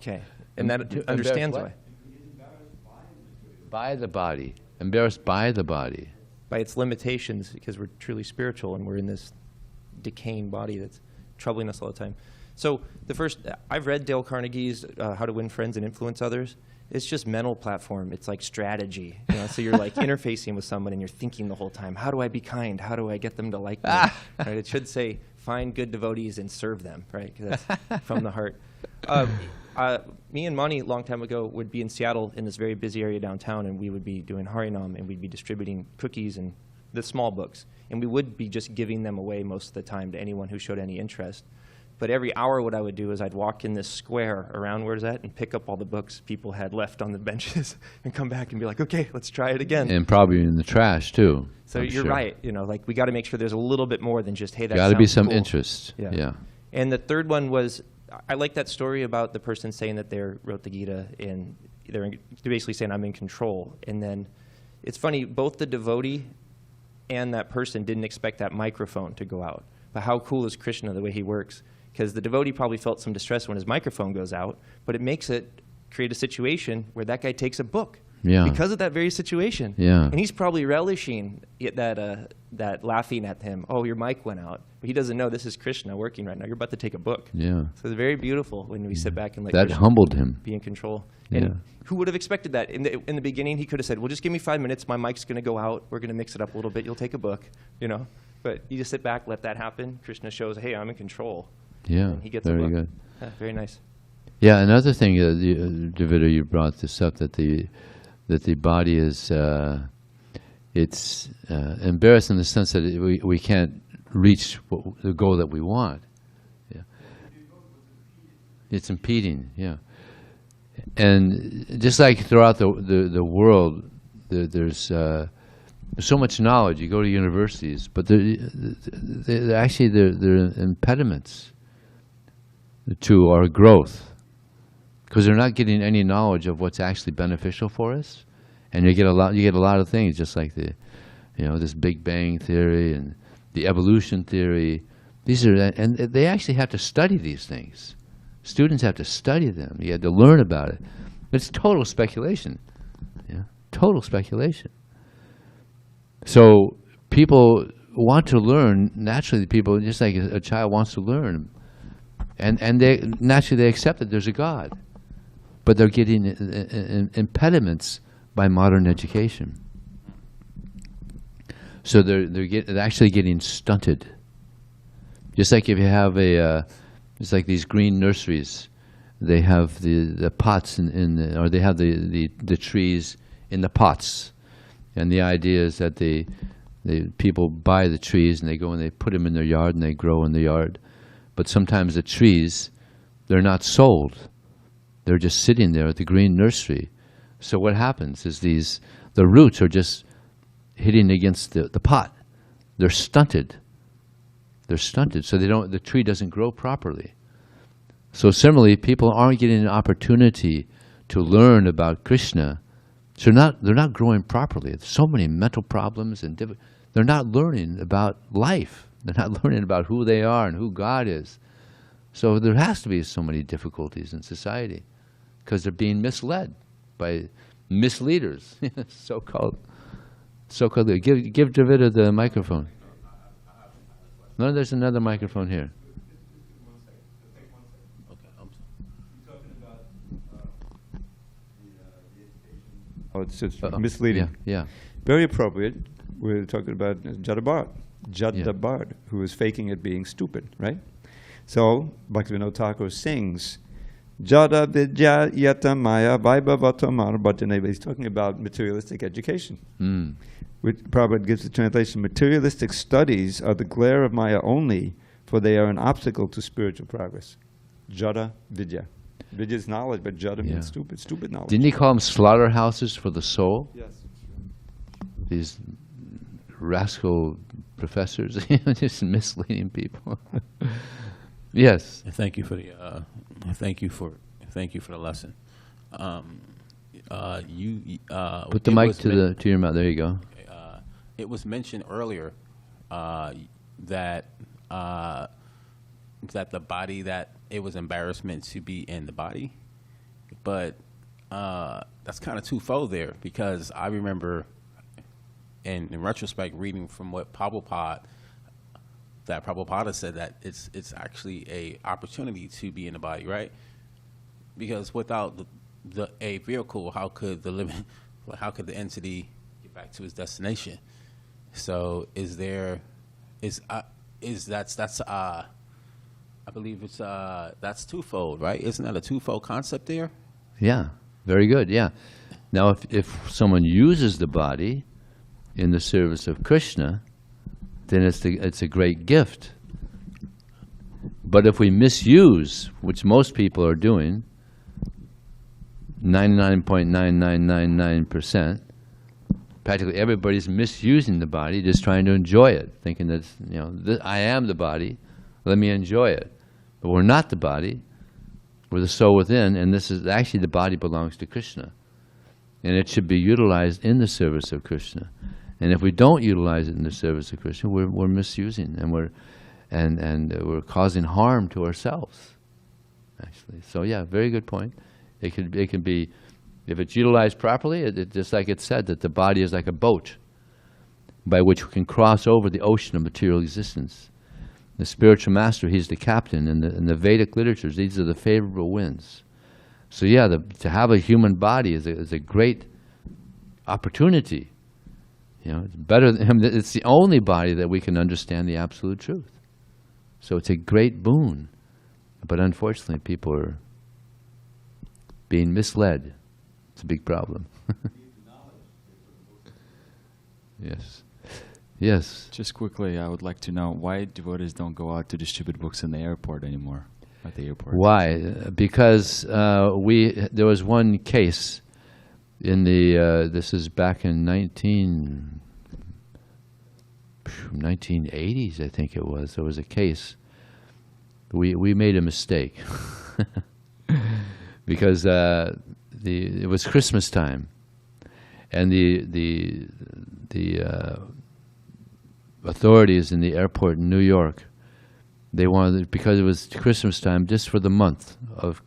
Okay, and that understands why. By the body. Embarrassed by the body. By its limitations, because we're truly spiritual and we're in this decaying body that's troubling us all the time. So I've read Dale Carnegie's How to Win Friends and Influence Others. It's just mental platform. It's like strategy. So you're like interfacing with someone and you're thinking the whole time, how do I be kind? How do I get them to like me? Right? It should say, find good devotees and serve them, right? 'Cause that's from the heart. Me and Mani, a long time ago, would be in Seattle in this very busy area downtown, and we would be doing Harinam, and we'd be distributing cookies and the small books. And we would be just giving them away most of the time to anyone who showed any interest. But every hour what I would do is I'd walk in this square around where's that and pick up all the books people had left on the benches and come back and be like, okay, let's try it again. And probably in the trash too. So I'm you're sure. right. You know, like we got to make sure there's a little bit more than just, hey, that Got to be sounds some cool. interest. Yeah. And the third one was, I like that story about the person saying that they wrote the Gita and they're basically saying I'm in control. And then it's funny, both the devotee and that person didn't expect that microphone to go out. But how cool is Krishna, the way he works? Because the devotee probably felt some distress when his microphone goes out, but it makes it create a situation where that guy takes a book. Yeah. Because of that very situation. Yeah. And he's probably relishing that laughing at him. Oh, your mic went out. But he doesn't know this is Krishna working right now. You're about to take a book. Yeah. So it's very beautiful when we sit back and let That Krishna humbled him. be in control. Yeah. And who would have expected that? In the beginning, he could have said, well, just give me 5 minutes. My mic's going to go out. We're going to mix it up a little bit. You'll take a book, you know. But you just sit back, let that happen. Krishna shows, hey, I'm in control. Yeah. And he gets a Very book. good. Yeah, very nice. Yeah. Another thing, Davida, you brought this up that the body is it's embarrassed in the sense that we can't reach the goal that we want. Yeah. It's impeding. Yeah. And just like throughout the world, there's so much knowledge. You go to universities, but they're actually impediments to our growth, because they're not getting any knowledge of what's actually beneficial for us. And you get a lot of things, just like this Big Bang theory and the evolution theory. And they actually have to study these things. Students have to study them. You have to learn about it. It's total speculation. Yeah, total speculation. So people want to learn. Naturally, people, just like a child wants to learn, and they naturally accept that there's a God, but they're getting impediments by modern education. So they're actually getting stunted. Just like if you have it's like these green nurseries. They have the pots or they have the trees in the pots, and the idea is that the people buy the trees and they go and they put them in their yard and they grow in the yard. But sometimes the trees, they're not sold. They're just sitting there at the green nursery. So what happens is the roots are just hitting against the pot. They're stunted. They're stunted, so the tree doesn't grow properly. So similarly, people aren't getting an opportunity to learn about Krishna. So they're not growing properly. There's so many mental problems and they're not learning about life. They're not learning about who they are and who God is. So there has to be so many difficulties in society because they're being misled by misleaders, so-called. Give Davida the microphone. No, there's another microphone here. Oh, it's misleading. Yeah. Very appropriate. We're talking about Jada, who is faking it being stupid, right? So Bhaktivinoda Thakur sings, Jada Vijaya Maya Vaibhavatamar Bhattaneva. He's talking about materialistic education. Which Prabhupada gives the translation, materialistic studies are the glare of Maya only, for they are an obstacle to spiritual progress. Jada Vidya. Vidya is knowledge, but Jada means stupid knowledge. Didn't he call them slaughterhouses for the soul? Yes. These rascal professors, just misleading people. Yes. Thank you for the thank you for the lesson. Put the mic to your mouth. There you go. It was mentioned earlier that the body, that it was embarrassment to be in the body, but that's kind of twofold there, because I remember, in retrospect, reading from what Prabhupada said that it's actually a opportunity to be in the body, right? Because without a vehicle, how could the entity get back to its destination? So I believe that's twofold, right? Isn't that a twofold concept there? Yeah, very good. Yeah. Now, if someone uses the body in the service of Krishna, then it's a great gift. But if we misuse, which most people are doing, 99.9999%, practically everybody's misusing the body, just trying to enjoy it, thinking that, I am the body, let me enjoy it. But we're not the body, we're the soul within, and this is actually, the body belongs to Krishna. And it should be utilized in the service of Krishna. And if we don't utilize it in the service of Krishna, we're misusing, and we're causing harm to ourselves, actually. So yeah, very good point. It can be, if it's utilized properly, just like it said, that the body is like a boat by which we can cross over the ocean of material existence. The spiritual master, he's the captain. In the Vedic literatures, these are the favorable winds. So yeah, to have a human body is a great opportunity. It's better than him. It's the only body that we can understand the absolute truth. So it's a great boon. But unfortunately, people are being misled. It's a big problem. Yes. Yes. Just quickly, I would like to know why devotees don't go out to distribute books in the airport anymore, at the airport. Why? Because there was one case in the, this is back in 1980s, I think it was. There was a case. We made a mistake because it was Christmas time, and the authorities in the airport in New York, they wanted, because it was Christmas time, just for the month of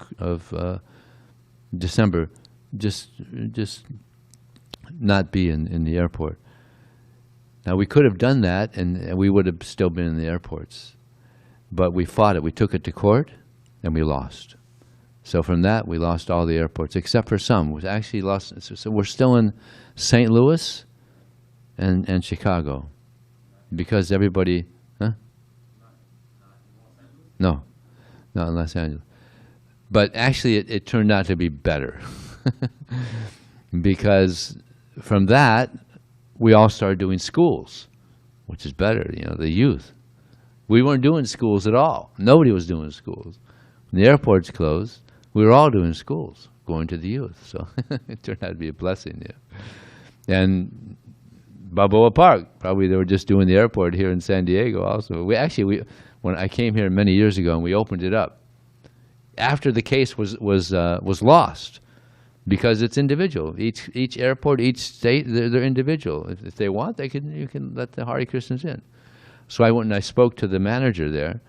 December, just not be in the airport. Now we could have done that, and we would have still been in the airports, but we fought it. We took it to court, and we lost. So from that, we lost all the airports, except for some. We actually lost. So we're still in St. Louis and Chicago, because everybody, huh? No, not in Los Angeles. But actually, it turned out to be better, because from that, we all started doing schools, which is better, the youth. We weren't doing schools at all. Nobody was doing schools. When the airports closed, we were all doing schools, going to the youth. So it turned out to be a blessing, yeah. And Balboa Park, probably they were just doing the airport here in San Diego also. When I came here many years ago and we opened it up, after the case was lost, because it's individual. Each airport, each state, they're individual. If they want, you can let the Hare Krishnas in. So I went and I spoke to the manager there,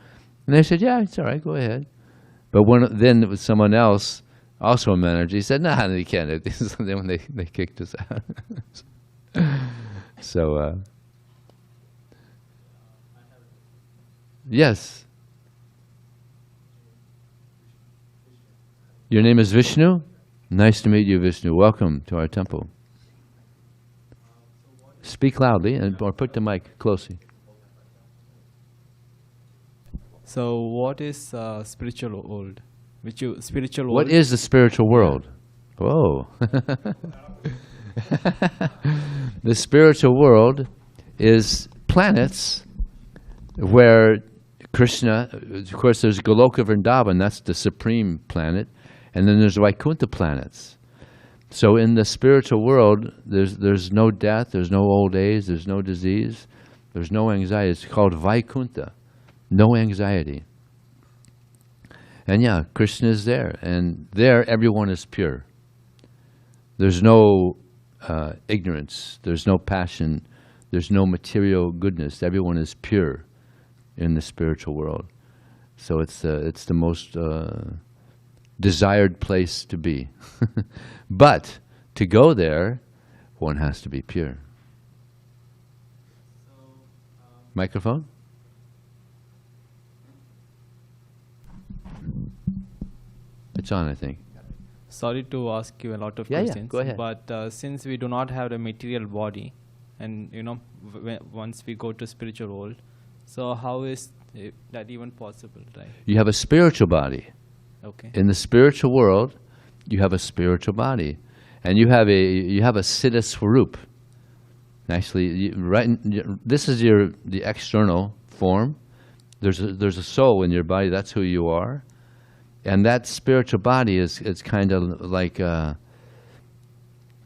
and they said, "Yeah, it's all right, go ahead." But then it was someone else, also a manager. He said, "Nah, they can't." Then when they kicked us out. So yes. Your name is Vishnu? Nice to meet you, Vishnu. Welcome to our temple. Speak loudly or put the mic closely. So what is spiritual world? Spiritual world? What is the spiritual world? Whoa. The spiritual world is planets where Krishna, of course there's Goloka Vrindavan, that's the supreme planet, and then there's Vaikuntha planets. So in the spiritual world, there's no death, there's no old age, there's no disease, there's no anxiety. It's called Vaikuntha, no anxiety. And yeah, Krishna is there, and there everyone is pure. There's no ignorance, there's no passion, there's no material goodness. Everyone is pure in the spiritual world. So it's the most desired place to be. But to go there, one has to be pure. Microphone? It's on, I think. Sorry to ask you a lot of Yeah, questions. go ahead. But since we do not have a material body, and once we go to spiritual world, so how is that even possible, right? You have a spiritual body. Okay. In the spiritual world, you have a spiritual body, and you have a Siddha Swarup. Actually, this is the external form, There's a soul in your body. That's who you are. And that spiritual body is kind of like,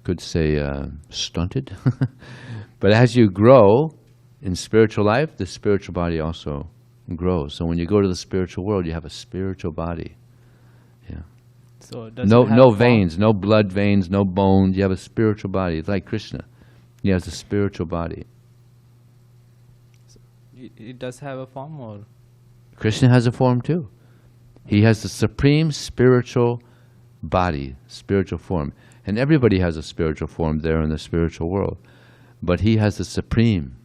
could say, stunted. But as you grow in spiritual life, the spiritual body also grows. So when you go to the spiritual world, you have a spiritual body. Yeah. So does No, it have no a form? veins, no blood veins, no bones. You have a spiritual body. It's like Krishna. He has a spiritual body. It does have a form, or Krishna has a form too. He has the supreme spiritual body, spiritual form. And everybody has a spiritual form there in the spiritual world. But he has the supreme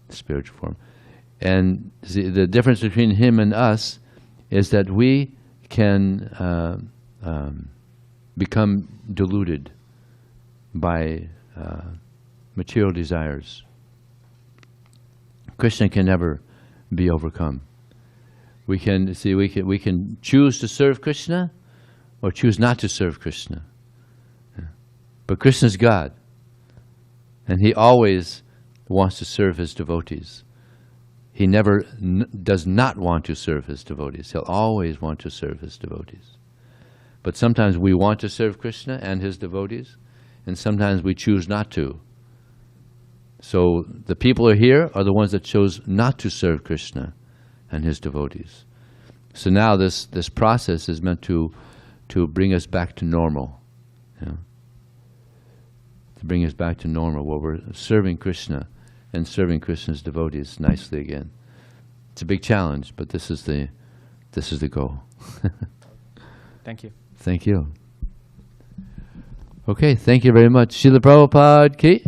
spiritual form. And the difference between him and us is that we can become deluded by material desires. Krishna can never be overcome. We can choose to serve Krishna or choose not to serve Krishna. Yeah. But Krishna's God, and he always wants to serve his devotees. He never does not want to serve his devotees. He'll always want to serve his devotees. But sometimes we want to serve Krishna and his devotees, and sometimes we choose not to. So the people who are here are the ones that chose not to serve Krishna and his devotees. So now this process is meant to bring us back to normal. You know? To bring us back to normal, where we're serving Krishna and serving Krishna's devotees nicely again. It's a big challenge, but this is the goal. thank you. Thank you. Okay, thank you very much. Srila Prabhupada ki